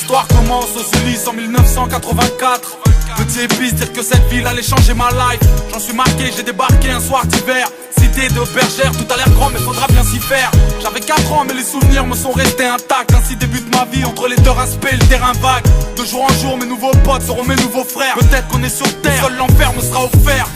l'histoire commence aux Ulysses en 1984. Petit épice, dire que cette ville allait changer ma life. J'en suis marqué, j'ai débarqué un soir d'hiver. Cité de bergère, tout a l'air grand mais faudra bien s'y faire. J'avais 4 ans mais les souvenirs me sont restés intacts. Ainsi débute ma vie entre les deux respects et le terrain vague. De jour en jour mes nouveaux potes seront mes nouveaux frères. Peut-être qu'on est sur terre, seul l'enfer me sera offert.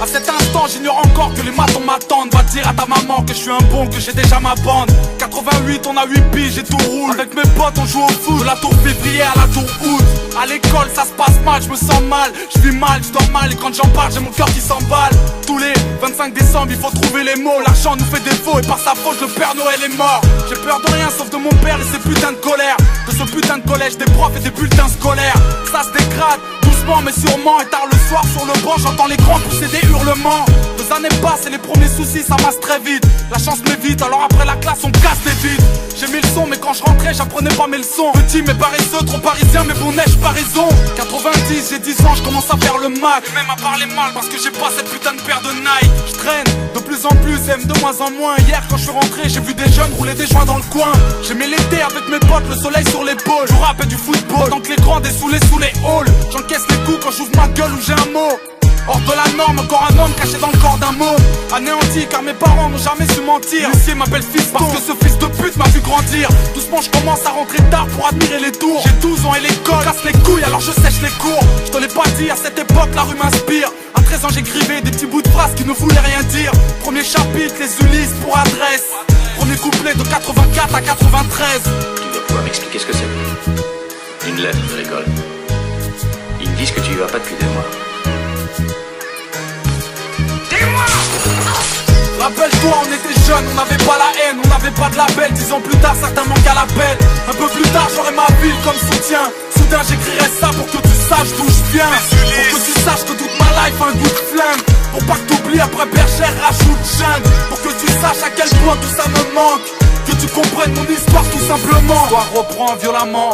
À cet instant j'ignore encore que les matons m'attendent. Va dire à ta maman que je suis un bon, que j'ai déjà ma bande. 88 on a 8 piges et tout roule. Avec mes potes on joue au foot, de la tour février à la tour août. À l'école ça se passe mal, je me sens mal. Je vis mal, je dors mal et quand j'en parle j'ai mon cœur qui s'emballe. Tous les 25 décembre il faut trouver les mots. L'argent nous fait défaut et par sa faute le Père Noël est mort. J'ai peur de rien sauf de mon père et ses putains de colère. De ce putain de collège, des profs et des bulletins scolaires. Ça se dégrade doucement mais sûrement. Et tard le soir sur le banc j'entends les grands pousser des hurlements. 2 années passent et les premiers soucis ça masse très vite. La chance m'évite alors après la classe on casse les vides. J'ai mis le son mais quand je rentrais j'apprenais pas mes leçons. Petit mais paresseux, trop parisien mais bon neige pas raison. 90 j'ai 10 ans je commence à faire le Mac. Et même à parler mal parce que j'ai pas cette putain de paire de Nike. Je traîne de plus en plus, aime de moins en moins. Hier quand je suis rentré j'ai vu des jeunes rouler des joints dans le coin. J'aimais l'été avec mes potes, le soleil sur l'épaule. Je rappelle du football, donc les grands dessoulés sous les halls. J'encaisse les coups quand j'ouvre ma gueule ou j'ai un mot. Hors de la norme, encore un homme caché dans le corps d'un mot. Anéanti car mes parents n'ont jamais su mentir. L'huissier m'appelle fiston parce que ce fils de pute m'a vu grandir. Doucement je commence à rentrer tard pour admirer les tours. J'ai 12 ans et l'école casse les couilles alors je sèche les cours. Je te l'ai pas dit, à cette époque la rue m'inspire. À 13 ans j'écrivais des petits bouts de phrases qui ne voulaient rien dire. Premier chapitre, les Ulysses pour adresse. Premier couplet de 84 à 93. Tu dois pouvoir m'expliquer ce que c'est. Une lettre de l'école. Ils me disent que tu y vas pas depuis des mois. Rappelle-toi, on était jeunes, on n'avait pas la haine, on n'avait pas de label. 10 ans plus tard, certains manquent à l'appel. Un peu plus tard, j'aurai ma ville comme soutien. Soudain, j'écrirai ça pour que tu saches d'où je viens. Pour que tu saches que toute ma life a un goût de flingue. Pour pas que t'oublies, après bergère, rajoute jungle. Pour que tu saches à quel point tout ça me manque. Que tu comprennes mon histoire tout simplement. L'histoire reprend violemment.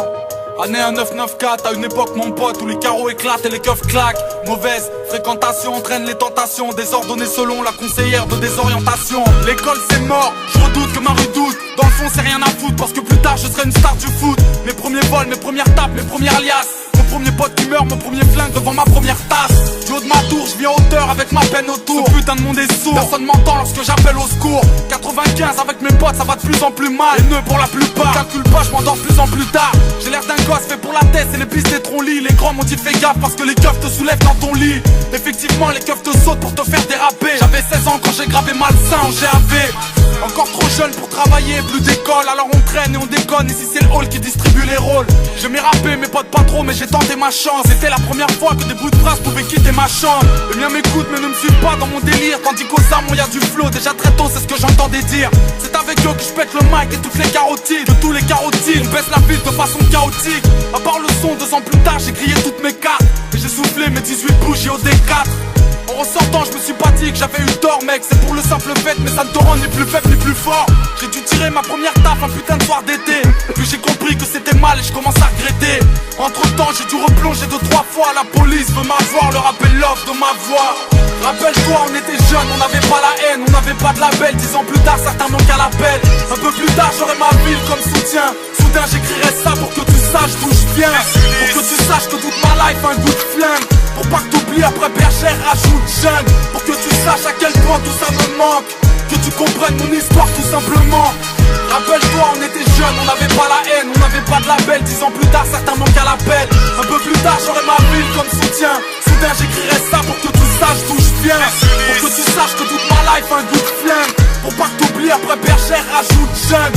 Année 1994, à une époque mon pote où les carreaux éclatent et les keufs claquent. Mauvaise fréquentation entraîne les tentations, désordonnées selon la conseillère de désorientation. L'école c'est mort, je redoute que ma rue doute. Dans le fond c'est rien à foutre parce que plus tard je serai une star du foot. Mes premiers vols, mes premières tapes, mes premières liasses. Mon premier pote qui meurt, mon premier flingue devant ma première tasse. Du haut de ma tour, je vis en hauteur avec ma peine autour. Ce putain de monde est sourd, personne m'entend lorsque j'appelle au secours. 95 avec mes potes, ça va de plus en plus mal. Les nœuds pour la plupart, calcule pas, je m'endors de plus en plus tard. J'ai l'air d'un gosse fait pour la tête, c'est les pistes des troncs-lits. Les grands m'ont dit fais gaffe parce que les keufs te soulèvent dans ton lit. Effectivement les keufs te sautent pour te faire déraper. J'avais 16 ans quand j'ai gravé malsain en GAV. Encore trop jeune pour travailler, plus d'école. Alors on traîne et on déconne. Ici c'est le hall qui distribue les rôles. J'aimais rapper, mes potes pas trop, mais j'ai tenté ma chance. C'était la première fois que des bouts de phrases pouvaient quitter ma chambre. Les miens m'écoutent mais ne me suivent pas dans mon délire. Tandis qu'aux armes y a du flow, déjà très tôt c'est ce que j'entendais dire. C'est avec eux que je pète le mic et toutes les carotides. De tous les carotides, on baisse la ville de façon chaotique. À part le son, 2 ans plus tard j'ai grillé toutes mes cartes. Et j'ai soufflé mes 18 bougies au D4. En ressortant je me suis pas dit que j'avais eu tort mec. C'est pour le simple fait mais ça ne te rend ni plus faible ni plus fort. J'ai dû tirer ma première taf un putain de soir d'été. Puis j'ai compris que c'était mal et je commence à regretter. Entre temps j'ai dû replonger 2-3 fois. La police veut m'avoir, leur appel l'offre de ma voix. Rappelle-toi on était jeunes, on n'avait pas la haine, on n'avait pas de label. 10 ans plus tard certains manquent à l'appel. Un peu plus tard j'aurai ma ville comme soutien. Soudain j'écrirai ça pour que tu saches d'où je viens. Pour que tu saches que toute ma life a un goût de flingue. Pour pas que t'oublies après bergère rajoute jungle. Pour que tu saches à quel point tout ça me manque. Que tu comprennes mon histoire tout simplement. Rappelle-toi on était jeunes, on n'avait pas la haine, on n'avait pas de label. 10 ans plus tard certains manquent à l'appel. Un peu plus tard j'aurai ma ville comme soutien. Soudain j'écrirai ça pour que tu saches d'où je viens. Pour que tu saches que toute ma life a un goût de flingue. Pour pas que t'oublies après bergère rajoute jungle.